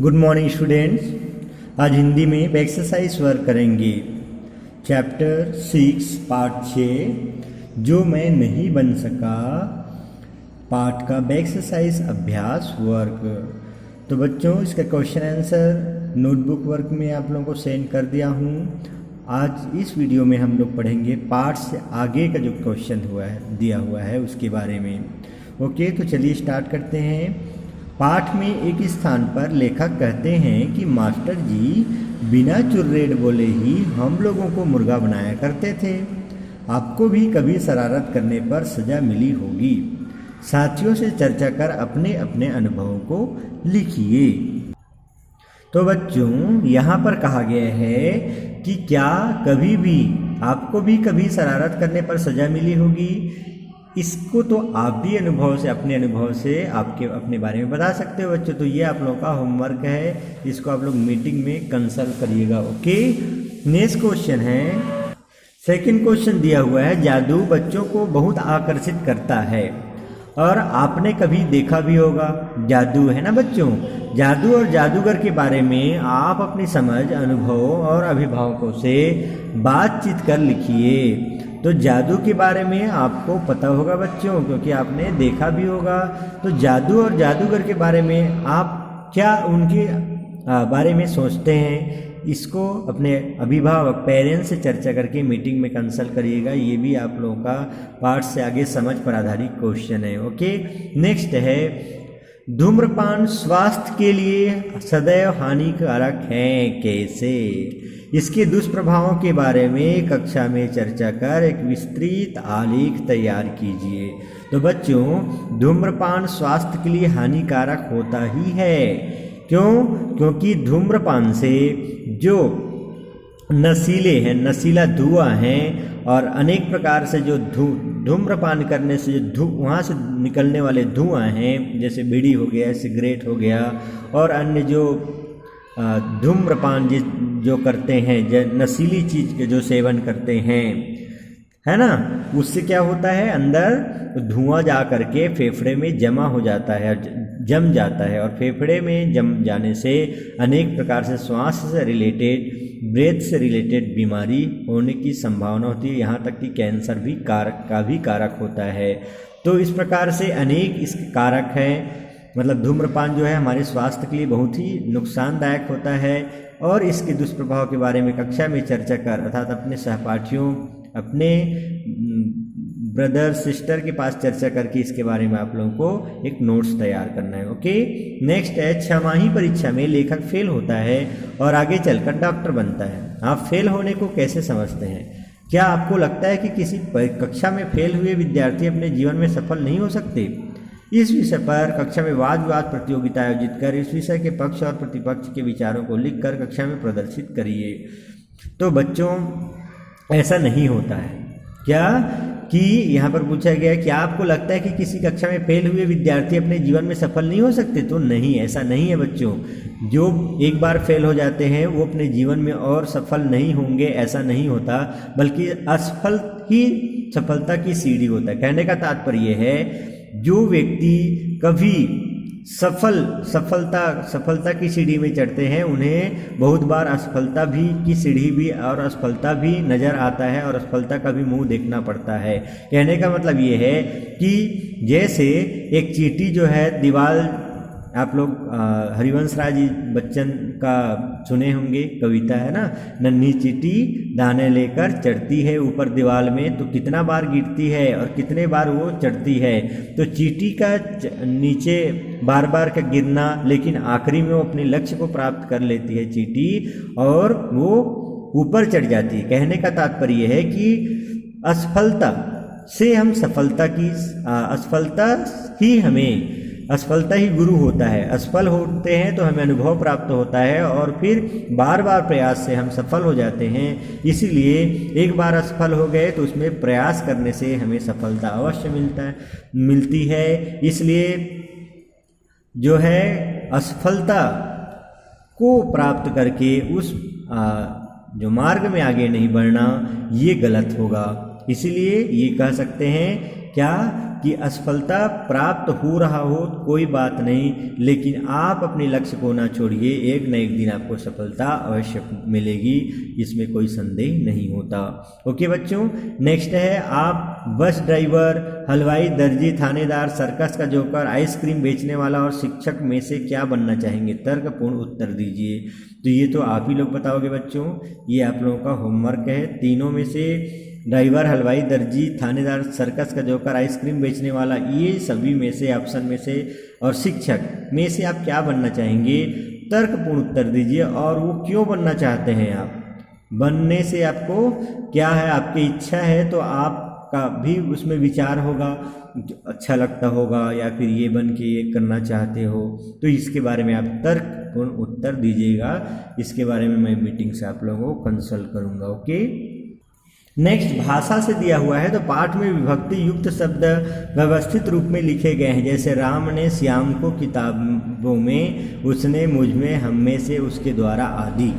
Good morning students. आज हिंदी में exercise work करेंगे। चैप्टर 6 पार्ट 6 जो मैं नहीं बन सका पार्ट का एक्सरसाइज अभ्यास वर्क। तो बच्चों इसका क्वेश्चन आंसर नोटबुक वर्क में आप लोगों को सेंड कर दिया हूँ। आज इस वीडियो में हम लोग पढ़ेंगे पार्ट से आगे का जो क्वेश्चन दिया हुआ है उसके बारे में। ओके, तो चलिए स्टार्ट करते हैं। पाठ में एक स्थान पर लेखक कहते हैं कि मास्टर जी बिना चुर्रेट बोले ही हम लोगों को मुर्गा बनाया करते थे। आपको भी कभी शरारत करने पर सजा मिली होगी। साथियों से चर्चा कर अपने अपने अनुभवों को लिखिए। तो बच्चों यहाँ पर कहा गया है कि क्या कभी भी आपको भी कभी शरारत करने पर सजा मिली होगी। इसको तो आप भी अनुभव से अपने अनुभव से आपके अपने बारे में बता सकते हो बच्चों। तो ये आप लोगों का होमवर्क है, इसको आप लोग मीटिंग में कंसल्ट करिएगा। ओके, नेक्स्ट क्वेश्चन है। सेकंड क्वेश्चन दिया हुआ है जादू बच्चों को बहुत आकर्षित करता है और आपने कभी देखा भी होगा। जादू है ना बच्चों। जादू और जादूगर के बारे में आप अपनी समझ, अनुभव और अभिभावकों से बातचीत कर लिखिए। तो जादू के बारे में आपको पता होगा बच्चों, क्योंकि आपने देखा भी होगा। तो जादू और जादूगर के बारे में आप क्या उनके बारे में सोचते हैं, इसको अपने अभिभावक पेरेंट्स से चर्चा करके मीटिंग में कंसल्ट करिएगा। ये भी आप लोगों का पाठ से आगे समझ पर आधारित क्वेश्चन है। ओके, नेक्स्ट है धूम्रपान स्वास्थ्य के लिए सदैव हानिकारक है, कैसे। इसके दुष्प्रभावों के बारे में कक्षा में चर्चा कर एक विस्तृत आलेख तैयार कीजिए। तो बच्चों धूम्रपान स्वास्थ्य के लिए हानिकारक होता ही है। क्यों? क्योंकि धूम्रपान से जो नशीले हैं, नशीला धुआं है और अनेक प्रकार से जो धूम्रपान करने से जो वहाँ से निकलने वाले धुआं हैं, जैसे बीड़ी हो गया, सिगरेट हो गया और अन्य जो धूम्रपान जो करते हैं, जो नशीली चीज़ के जो सेवन करते हैं, है ना, उससे क्या होता है अंदर धुआं जा करके फेफड़े में जमा हो जाता है, जम जाता है और फेफड़े में जम जाने से अनेक प्रकार से श्वास से रिलेटेड, ब्रेथ से रिलेटेड बीमारी होने की संभावना होती है। यहाँ तक कि कैंसर भी कारक होता है। तो इस प्रकार से अनेक इसके कारक हैं। मतलब धूम्रपान जो है हमारे स्वास्थ्य के लिए बहुत ही नुकसानदायक होता है और इसके दुष्प्रभाव के बारे में कक्षा में चर्चा कर अर्थात अपने सहपाठियों, अपने ब्रदर सिस्टर के पास चर्चा करके इसके बारे में आप लोगों को एक नोट्स तैयार करना है। ओके, नेक्स्ट है छमाही परीक्षा में लेखक फेल होता है और आगे चलकर डॉक्टर बनता है। आप फेल होने को कैसे समझते हैं? क्या आपको लगता है कि किसी कक्षा में फेल हुए विद्यार्थी अपने जीवन में सफल नहीं हो सकते? इस विषय पर कक्षा में वाद विवाद प्रतियोगिता आयोजित कर इस विषय के पक्ष और प्रतिपक्ष के विचारों को लिखकर कक्षा में प्रदर्शित करिए। तो बच्चों ऐसा नहीं होता है क्या कि यहाँ पर पूछा गया है क्या आपको लगता है कि किसी कक्षा में फेल हुए विद्यार्थी अपने जीवन में सफल नहीं हो सकते? तो नहीं, ऐसा नहीं है बच्चों। जो एक बार फेल हो जाते हैं वो अपने जीवन में और सफल नहीं होंगे, ऐसा नहीं होता, बल्कि असफल ही सफलता की सीढ़ी होता है। कहने का तात्पर्य है जो व्यक्ति कभी सफलता की सीढ़ी में चढ़ते हैं उन्हें बहुत बार असफलता भी की सीढ़ी भी और असफलता भी नज़र आता है और असफलता का भी मुंह देखना पड़ता है। कहने का मतलब ये है कि जैसे एक चींटी जो है दीवार, आप लोग हरिवंश राय जी बच्चन का सुने होंगे, कविता है ना, नन्ही चींटी दाने लेकर चढ़ती है ऊपर दीवार में तो कितना बार गिरती है और कितने बार वो चढ़ती है। तो चींटी का नीचे बार बार का गिरना, लेकिन आखिरी में वो अपने लक्ष्य को प्राप्त कर लेती है चींटी और वो ऊपर चढ़ जाती है। कहने का तात्पर्य है कि असफलता से हम असफलता ही गुरु होता है। असफल होते हैं तो हमें अनुभव प्राप्त होता है और फिर बार बार प्रयास से हम सफल हो जाते हैं। इसीलिए एक बार असफल हो गए तो उसमें प्रयास करने से हमें सफलता अवश्य मिलती है। इसलिए जो है असफलता को प्राप्त करके उस जो मार्ग में आगे नहीं बढ़ना, ये गलत होगा। इसीलिए ये कह सकते हैं क्या कि असफलता प्राप्त हो रहा हो कोई बात नहीं, लेकिन आप अपने लक्ष्य को ना छोड़िए, एक न एक दिन आपको सफलता अवश्य मिलेगी, इसमें कोई संदेह नहीं होता। ओके बच्चों, नेक्स्ट है आप बस ड्राइवर, हलवाई, दर्जी, थानेदार, सर्कस का जोकर, आइसक्रीम बेचने वाला और शिक्षक में से क्या बनना चाहेंगे? तर्कपूर्ण उत्तर दीजिए। तो ये तो आप ही लोग बताओगे बच्चों, ये आप लोगों का होमवर्क है। तीनों में से ड्राइवर, हलवाई, दर्जी, थानेदार, सर्कस का जोकर, आइसक्रीम बेचने वाला, ये सभी में से ऑप्शन में से और शिक्षक में से आप क्या बनना चाहेंगे? तर्कपूर्ण उत्तर दीजिए। और वो क्यों बनना चाहते हैं आप? बनने से आपको क्या है, आपकी इच्छा है तो आपका भी उसमें विचार होगा, अच्छा लगता होगा, या फिर ये बन के ये करना चाहते हो, तो इसके बारे में आप तर्कपूर्ण उत्तर दीजिएगा। इसके बारे में मैं मीटिंग से आप लोगों को कंसल्ट करूँगा। ओके, नेक्स्ट भाषा से दिया हुआ है, तो पाठ में विभक्ति युक्त शब्द व्यवस्थित रूप में लिखे गए हैं, जैसे राम ने श्याम को किताबों में, उसने मुझ में, हम में से, उसके द्वारा आदि।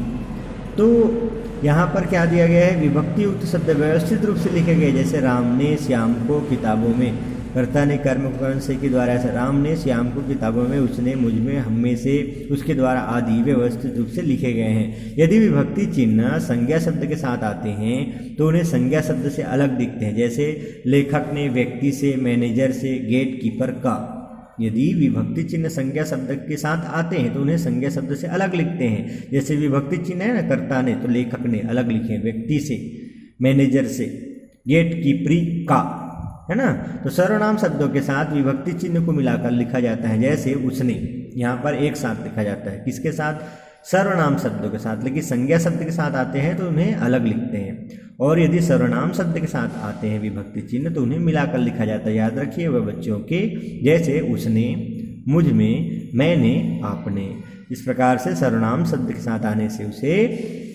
तो यहाँ पर क्या दिया गया है? विभक्ति युक्त शब्द व्यवस्थित रूप से लिखे गए, जैसे राम ने श्याम को किताबों में, कर्ता ने कर्म करण से के द्वारा, ऐसा राम ने श्याम को किताबों में, उसने मुझ में, हम में से, उसके द्वारा आदि व्यवस्थित रूप से लिखे गए हैं। यदि विभक्ति चिन्ह संज्ञा शब्द के साथ आते हैं तो उन्हें संज्ञा शब्द से अलग दिखते हैं, जैसे लेखक ने, व्यक्ति से, मैनेजर से, गेट कीपर का। यदि विभक्ति चिन्ह संज्ञा शब्द के साथ आते हैं तो उन्हें संज्ञा शब्द से अलग लिखते हैं, जैसे विभक्ति चिन्ह है ना, कर्ता ने, तो लेखक ने अलग लिखे, व्यक्ति से, मैनेजर से, गेट कीपरी का, है ना। तो सर्वनाम शब्दों के साथ विभक्ति चिन्ह को मिलाकर लिखा जाता है, जैसे उसने, यहाँ पर एक साथ लिखा जाता है, किसके साथ? सर्वनाम शब्दों के साथ। लेकिन संज्ञा शब्द के साथ आते हैं तो उन्हें अलग लिखते हैं, और यदि सर्वनाम शब्द के साथ आते हैं विभक्ति चिन्ह तो उन्हें मिलाकर लिखा जाता है। याद रखिए वह बच्चों के, जैसे उसने, मुझ में, मैंने, आपने। इस प्रकार से सर्वनाम शब्द के साथ आने से उसे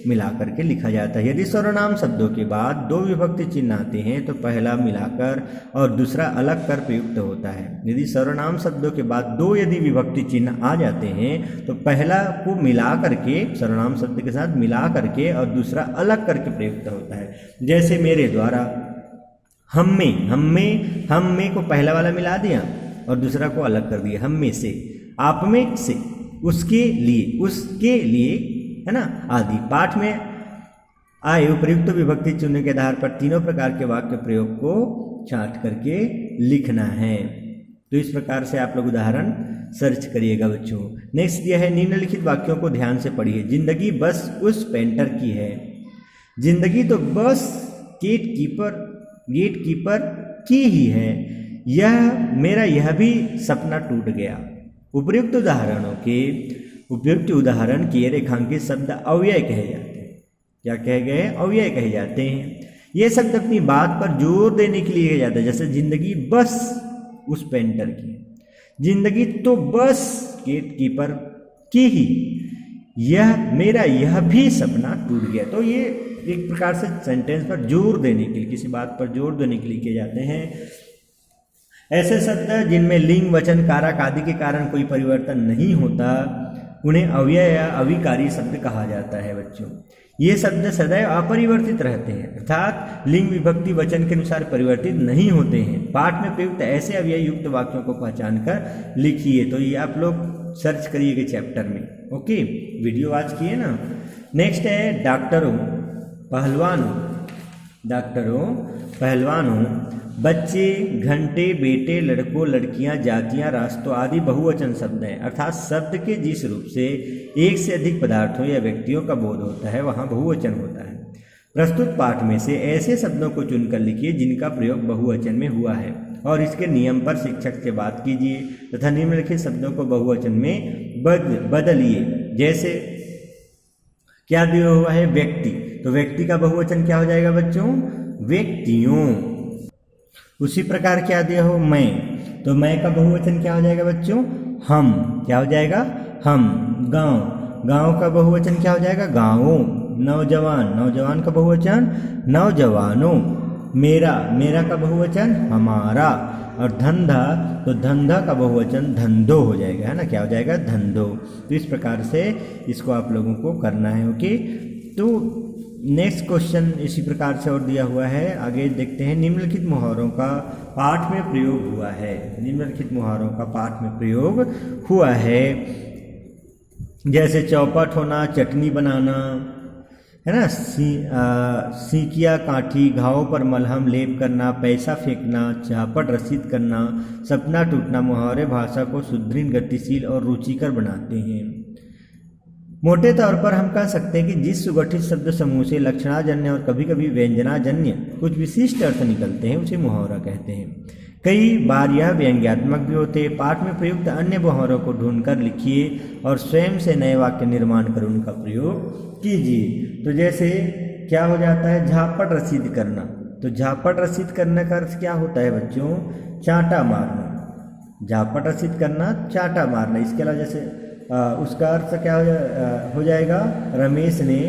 मिला करके लिखा जाता है। यदि सर्वनाम शब्दों के बाद दो विभक्ति चिन्ह आते हैं तो पहला मिलाकर और दूसरा अलग कर प्रयुक्त होता है। यदि सर्वनाम शब्दों के बाद दो यदि विभक्ति चिन्ह आ जाते हैं तो पहला को मिला करके, सर्वनाम शब्द के साथ मिला करके, और दूसरा अलग करके प्रयुक्त होता है। जैसे मेरे द्वारा, हम में को पहला वाला मिला दिया और दूसरा को अलग कर दिया, हम में से, आप में से, उसके लिए, है ना, आदि। पाठ में आए उपयुक्त विभक्ति चिन्ह के आधार पर तीनों प्रकार के वाक्य प्रयोग को छांट करके लिखना है। तो इस प्रकार से आप लोग उदाहरण सर्च करिएगा बच्चों। नेक्स्ट दिया है, निम्नलिखित वाक्यों को ध्यान से पढ़िए। जिंदगी बस उस पेंटर की है। जिंदगी तो बस गेट कीपर की ही है। यह भी सपना टूट गया। उपयुक्त उदाहरण के रेखांकित शब्द अव्यय कहे जाते हैं। क्या कहे गए? अव्यय कहे जाते हैं। ये शब्द अपनी बात पर जोर देने के लिए कहे जाता है, जैसे जिंदगी बस उस पेंटर की, जिंदगी तो बस गेट कीपर की ही, यह भी सपना टूट गया। तो ये एक प्रकार से सेंटेंस पर जोर देने के लिए, किसी बात पर जोर देने के लिए किए जाते हैं। ऐसे शब्द जिनमें लिंग, वचन, कारक आदि के कारण कोई परिवर्तन नहीं होता उन्हें अव्यय या अविकारी शब्द कहा जाता है बच्चों। ये शब्द सदैव अपरिवर्तित रहते हैं, अर्थात लिंग, विभक्ति, वचन के अनुसार परिवर्तित नहीं होते हैं। पाठ में प्रयुक्त ऐसे अव्यय युक्त वाक्यों को पहचान कर लिखिए। तो ये आप लोग सर्च करिएगा चैप्टर में। ओके, वीडियो आज किए ना। नेक्स्ट है डॉक्टरों, पहलवानों, बच्चे, घंटे, बेटे, लड़कों, लड़कियां, जातियां, रास्तों आदि बहुवचन शब्द हैं, अर्थात शब्द के जिस रूप से एक से अधिक पदार्थों या व्यक्तियों का बोध होता है वहां बहुवचन होता है। प्रस्तुत पाठ में से ऐसे शब्दों को चुनकर लिखिए जिनका प्रयोग बहुवचन में हुआ है और इसके नियम पर शिक्षक से बात कीजिए तथा निम्नलिखित शब्दों को बहुवचन में बदलिए। जैसे क्या दिया हुआ है? व्यक्ति, तो व्यक्ति का बहुवचन क्या हो जाएगा बच्चों? व्यक्तियों। उसी प्रकार क्या दिया हो? मैं, तो मैं का बहुवचन क्या हो जाएगा बच्चों? हम। क्या हो जाएगा? हम। गांव का बहुवचन क्या हो जाएगा? गांवों। नौजवान का बहुवचन नौजवानों। मेरा का बहुवचन हमारा। और धंधा, तो धंधा का बहुवचन धंधो हो जाएगा, है ना। क्या हो जाएगा? धंधो। तो इस प्रकार से इसको आप लोगों को करना है। ओके, तो नेक्स्ट क्वेश्चन इसी प्रकार से और दिया हुआ है, आगे देखते हैं। निम्नलिखित मुहावरों का पाठ में प्रयोग हुआ है। निम्नलिखित मुहावरों का पाठ में प्रयोग हुआ है, जैसे चौपट होना, चटनी बनाना, है ना, सीकिया काठी, घावों पर मलहम लेप करना, पैसा फेंकना, झापट रसीद करना, सपना टूटना। मुहावरे भाषा को सुदृढ़, गतिशील और रुचिकर बनाते हैं। मोटे तौर पर हम कह सकते हैं कि जिस सुगठित शब्द समूह से लक्षणाजन्य और कभी कभी व्यंजनाजन्य कुछ विशिष्ट अर्थ निकलते हैं उसे मुहावरा कहते हैं। कई बार यह व्यंग्यात्मक भी होते हैं। पाठ में प्रयुक्त अन्य मुहावरों को ढूंढकर लिखिए और स्वयं से नए वाक्य निर्माण कर उनका प्रयोग कीजिए। तो जैसे क्या हो जाता है, झापट रसीद करना। तो झापट रसीद करने का अर्थ क्या होता है बच्चों? चांटा मारना। झापट रसीद करना, चांटा मारना। इसके अलावा जैसे उसका अर्थ क्या हो जाएगा? रमेश ने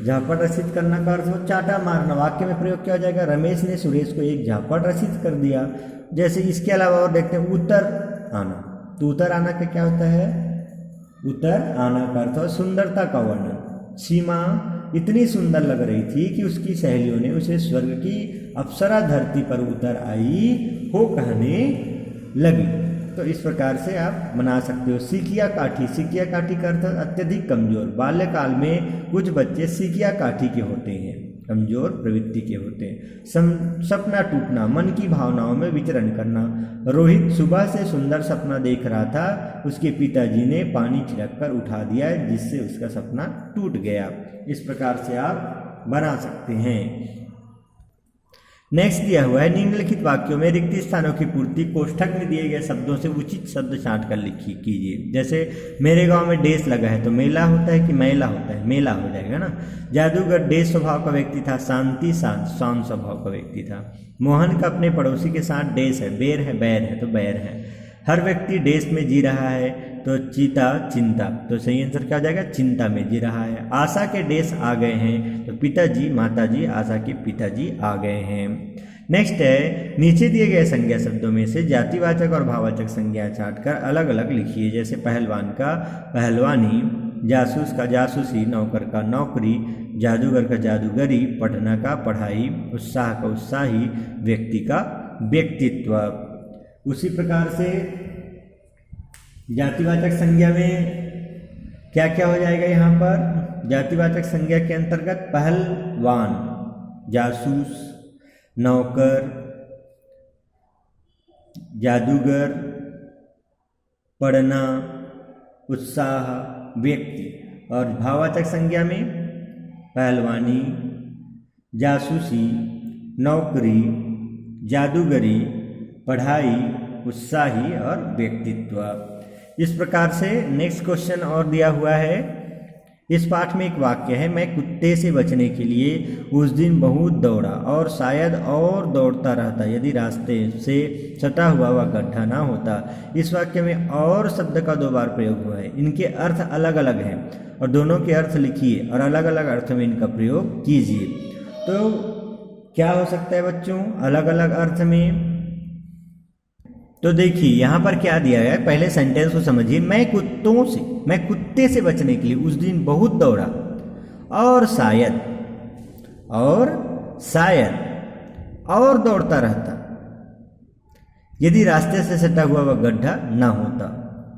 झापट रसीद करना का अर्थ हो चांटा मारना। वाक्य में प्रयोग क्या हो जाएगा? रमेश ने सुरेश को एक झापट रसीद कर दिया। जैसे इसके अलावा और देखते हैं, उतर आना। तो उतर आना का क्या होता है? उतर आना का अर्थ सुंदरता का वर्णन। सीमा इतनी सुंदर लग रही थी कि उसकी सहेलियों ने उसे स्वर्ग की अप्सरा धरती पर उतर आई हो कहने लगी। तो इस प्रकार से आप बना सकते हो। सीकिया काठी। सीकिया काठी का अर्थ अत्यधिक कमजोर। बाल्यकाल में कुछ बच्चे सीकिया काठी के होते हैं, कमजोर प्रवृत्ति के होते हैं। सपना टूटना, मन की भावनाओं में विचरण करना। रोहित सुबह से सुंदर सपना देख रहा था, उसके पिताजी ने पानी छिड़क कर उठा दिया जिससे उसका सपना टूट गया। इस प्रकार से आप बना सकते हैं। नेक्स्ट दिया हुआ है, निम्नलिखित वाक्यों में रिक्त स्थानों की पूर्ति कोष्ठक में दिए गए शब्दों से उचित शब्द छांट कर लिखी कीजिए। जैसे मेरे गांव में डेस लगा है, तो मेला होता है कि मेला होता है? मेला हो जाएगा ना। जादूगर डेस स्वभाव का व्यक्ति था, शांति शांत स्वभाव का व्यक्ति था। मोहन का अपने पड़ोसी के साथ डेस है, बेर है, बैर है, तो बैर है। हर व्यक्ति डेस में जी रहा है, तो चीता चिंता। तो सही आंसर क्या हो जाएगा? चिंता में जी रहा है। आशा के डेस आ गए हैं, तो पिताजी माताजी, आशा के पिताजी आ गए हैं। नेक्स्ट है, नीचे दिए गए संज्ञा शब्दों में से जातिवाचक और भाववाचक संज्ञा छांटकर अलग अलग लिखिए। जैसे पहलवान का पहलवानी, जासूस का जासूसी, नौकर का नौकरी, जादूगर का जादूगरी, पढ़ना का पढ़ाई, उत्साह का उत्साही, व्यक्ति का व्यक्तित्व। उसी प्रकार से जातिवाचक संज्ञा में क्या क्या हो जाएगा? यहाँ पर जातिवाचक संज्ञा के अंतर्गत पहलवान, जासूस, नौकर, जादूगर, पढ़ना, उत्साह, व्यक्ति। और भाववाचक संज्ञा में पहलवानी, जासूसी, नौकरी, जादूगरी, पढ़ाई, उत्साही और व्यक्तित्व। इस प्रकार से नेक्स्ट क्वेश्चन और दिया हुआ है। इस पाठ में एक वाक्य है, मैं कुत्ते से बचने के लिए उस दिन बहुत दौड़ा और शायद और दौड़ता रहता यदि रास्ते से सटा हुआ वह गड्ढा ना होता। इस वाक्य में और शब्द का 2 बार प्रयोग हुआ है। इनके अर्थ अलग अलग हैं और दोनों के अर्थ लिखिए और अलग अलग अर्थ में इनका प्रयोग कीजिए। तो क्या हो सकता है बच्चों अलग अलग अर्थ में? तो देखिए यहाँ पर क्या दिया गया है, पहले सेंटेंस को समझिए। मैं कुत्ते से बचने के लिए उस दिन बहुत दौड़ा और शायद और दौड़ता रहता यदि रास्ते से सटा हुआ वह गड्ढा ना होता।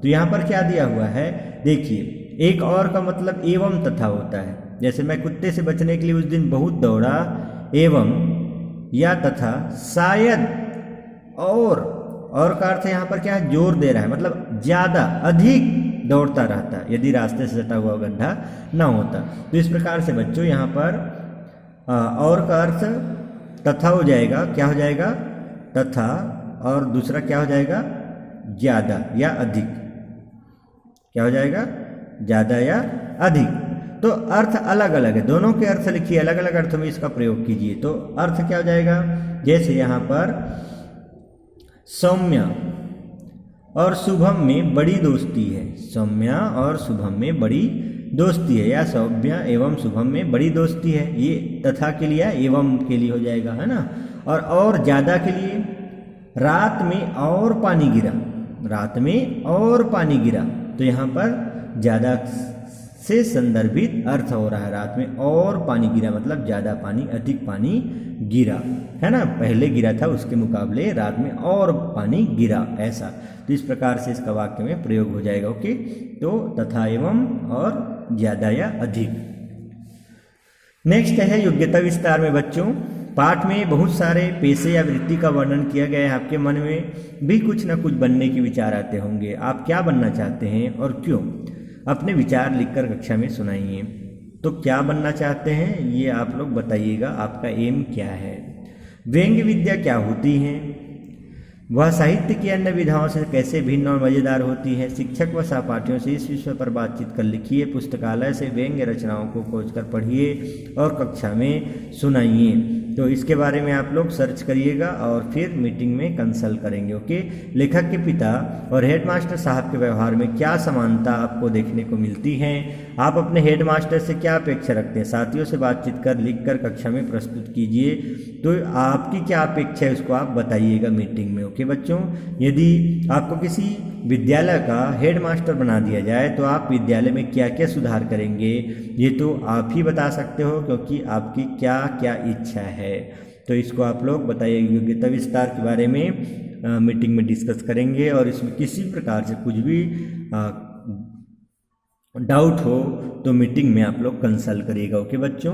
तो यहाँ पर क्या दिया हुआ है देखिए, एक और का मतलब एवं तथा होता है। जैसे मैं कुत्ते से बचने के लिए उस दिन बहुत दौड़ा एवं या तथा शायद और का अर्थ यहाँ पर क्या है? जोर दे रहा है, मतलब ज्यादा अधिक दौड़ता रहता यदि रास्ते से सटा हुआ गड्ढा ना होता। तो इस प्रकार से बच्चों यहाँ पर और का अर्थ तथा हो जाएगा। क्या हो जाएगा? तथा। और दूसरा क्या हो जाएगा? ज्यादा या अधिक। क्या हो जाएगा? ज्यादा या अधिक। तो अर्थ अलग अलग है, दोनों के अर्थ लिखिए, अलग अलग अर्थों में इसका प्रयोग कीजिए। तो अर्थ क्या हो जाएगा? जैसे यहाँ पर सौम्य और शुभम में बड़ी दोस्ती है। सौम्य और शुभम में बड़ी दोस्ती है, या सौम्य एवं शुभम में बड़ी दोस्ती है। ये तथा के लिए एवं के लिए हो जाएगा, है ना। और ज्यादा के लिए रात में और पानी गिरा। रात में और पानी गिरा, तो यहाँ पर ज्यादा से संदर्भित अर्थ हो रहा है। रात में और पानी गिरा मतलब ज़्यादा पानी, अधिक पानी गिरा, है ना। पहले गिरा था उसके मुकाबले रात में और पानी गिरा, ऐसा। तो इस प्रकार से इसका वाक्य में प्रयोग हो जाएगा। ओके, तो तथा एवं और ज़्यादा या अधिक। नेक्स्ट है योग्यता विस्तार में बच्चों। पाठ में बहुत सारे पेशे या वृत्ति का वर्णन किया गया है। आपके मन में भी कुछ ना कुछ बनने के विचार आते होंगे। आप क्या बनना चाहते हैं और क्यों? अपने विचार लिखकर कक्षा में सुनाइए। तो क्या बनना चाहते हैं ये आप लोग बताइएगा, आपका एम क्या है। व्यंग्य विद्या क्या होती है? वह साहित्य की अन्य विधाओं से कैसे भिन्न और मज़ेदार होती है? शिक्षक व सहपाठियों से इस विषय पर बातचीत कर लिखिए। पुस्तकालय से व्यंग्य रचनाओं को खोजकर पढ़िए और कक्षा में सुनाइए। तो इसके बारे में आप लोग सर्च करिएगा और फिर मीटिंग में कंसल्ट करेंगे। ओके, लेखक के पिता और हेडमास्टर साहब के व्यवहार में क्या समानता आपको देखने को मिलती है? आप अपने हेडमास्टर से क्या अपेक्षा रखते हैं? साथियों से बातचीत कर लिखकर कक्षा में प्रस्तुत कीजिए। तो आपकी क्या अपेक्षा है उसको आप बताइएगा मीटिंग में। ओके बच्चों, यदि आपको किसी विद्यालय का हेडमास्टर बना दिया जाए तो आप विद्यालय में क्या क्या सुधार करेंगे ये तो आप ही बता सकते हो, क्योंकि आपकी क्या क्या इच्छा है। तो इसको आप लोग बताइए। योग्यता विस्तार के बारे में मीटिंग में डिस्कस करेंगे और इसमें किसी प्रकार से कुछ भी डाउट हो तो मीटिंग में आप लोग कंसल्ट करिएगा। ओके बच्चों।